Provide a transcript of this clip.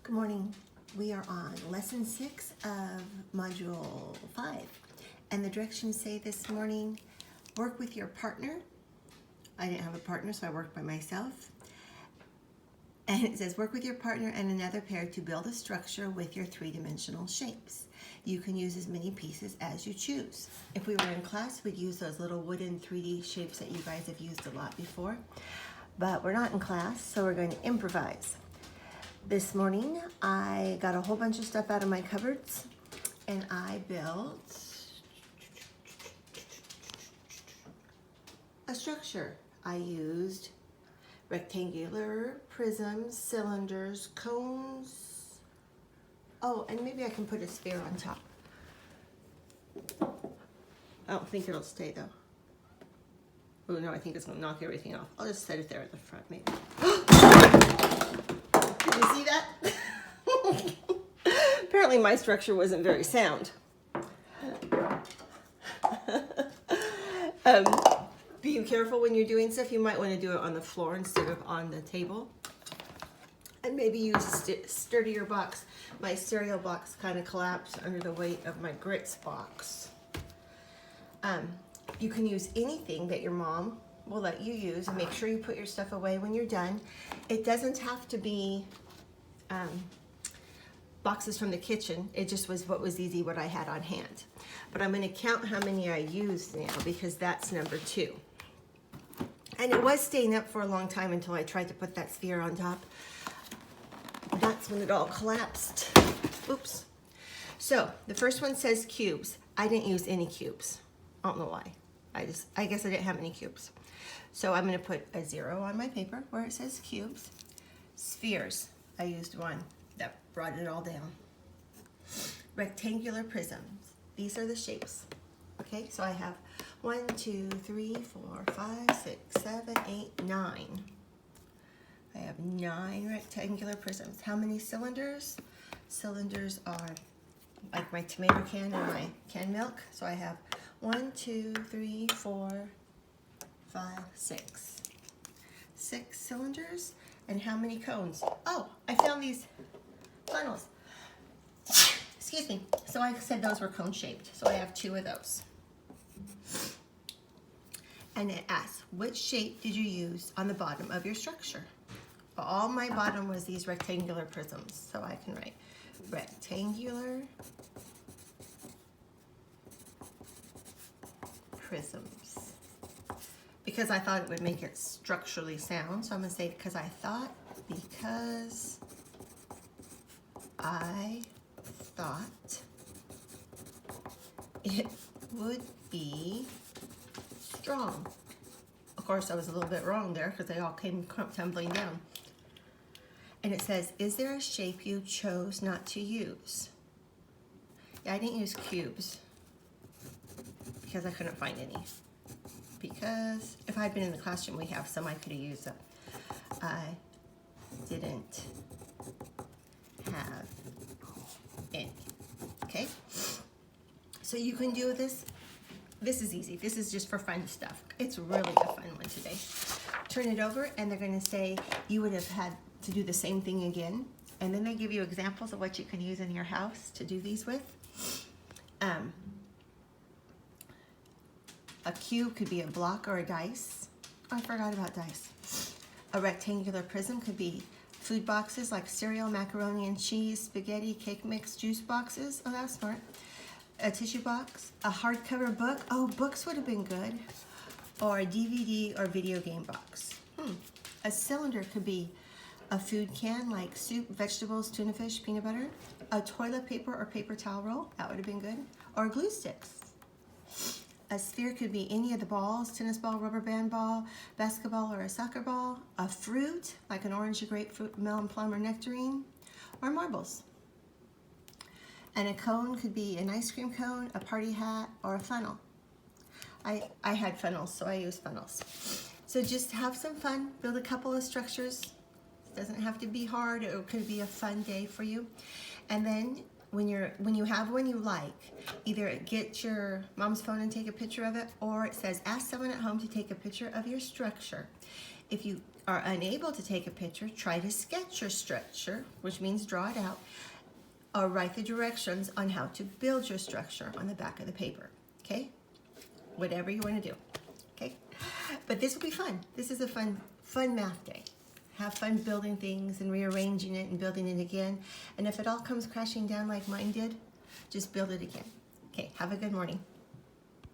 Good morning. We are on lesson 6 of module 5. And the directions say this morning, work with your partner. I didn't have a partner, so I worked by myself. And it says, work with your partner and another pair to build a structure with your three-dimensional shapes. You can use as many pieces as you choose. If we were in class, we'd use those little wooden 3D shapes that you guys have used a lot before. But we're not in class, so we're going to improvise. This morning, I got a whole bunch of stuff out of my cupboards, and I built a structure. I used rectangular prisms, cylinders, cones. Oh, and maybe I can put a sphere on top. I don't think it'll stay though. Oh no, I think it's gonna knock everything off. I'll just set it there at the front maybe. Did you see that? Apparently my structure wasn't very sound. Be careful when you're doing stuff. You might want to do it on the floor instead of on the table. And maybe use a sturdier box. My cereal box kind of collapsed under the weight of my grits box. You can use anything that your mom will let you use, and make sure you put your stuff away when you're done. It doesn't have to be boxes from the kitchen. It just was what was easy, what I had on hand. But I'm going to count how many I used now, because that's number 2. And it was staying up for a long time until I tried to put that sphere on top. That's when it all collapsed. Oops. So the first one says cubes. I didn't use any cubes. I don't know why. I guess I didn't have any cubes. So I'm going to put a 0 on my paper where it says cubes. Spheres. I used one. That brought it all down. Rectangular prisms. These are the shapes. Okay, so I have 1, 2, 3, 4, 5, 6, 7, 8, 9. I have 9 rectangular prisms. How many cylinders? Cylinders are like my tomato can and my canned milk. So I have 1, 2, 3, 4, 5, 6. 6 cylinders. And how many cones? Oh, I found these funnels. Excuse me. So I said those were cone shaped. So I have 2 of those. And it asks, which shape did you use on the bottom of your structure? All my bottom was these rectangular prisms. So I can write rectangular prisms. Because I thought it would make it structurally sound. So I'm going to say because I thought it would be strong. Of course, I was a little bit wrong there because they all came tumbling down. And it says, is there a shape you chose not to use? Yeah, I didn't use cubes because I couldn't find any. Because if I had been in the classroom, we have some I could have used them. I didn't have any. Okay? So you can do this. This is easy. This is just for fun stuff. It's really a fun one today. Turn it over, and they're going to say you would have had to do the same thing again. And then they give you examples of what you can use in your house to do these with. A cube could be a block or a dice. Oh, I forgot about dice. A rectangular prism could be food boxes like cereal, macaroni and cheese, spaghetti, cake mix, juice boxes. Oh, that's smart. A tissue box. A hardcover book. Oh, books would have been good. Or a DVD or video game box. A cylinder could be a food can like soup, vegetables, tuna fish, peanut butter. A toilet paper or paper towel roll. That would have been good. Or glue sticks. A sphere could be any of the balls, tennis ball, rubber band ball, basketball, or a soccer ball. A fruit, like an orange, a grapefruit, melon, plum, or nectarine, or marbles. And a cone could be an ice cream cone, a party hat, or a funnel. I had funnels, so I used funnels. So just have some fun, build a couple of structures. It doesn't have to be hard, it could be a fun day for you. And then when you have one you like, either get your mom's phone and take a picture of it, or it says ask someone at home to take a picture of your structure. If you are unable to take a picture, try to sketch your structure, which means draw it out, or write the directions on how to build your structure on the back of the paper, okay? Whatever you want to do, okay? But this will be fun. This is a fun math day. Have fun building things and rearranging it and building it again. And if it all comes crashing down like mine did, just build it again. Okay, have a good morning.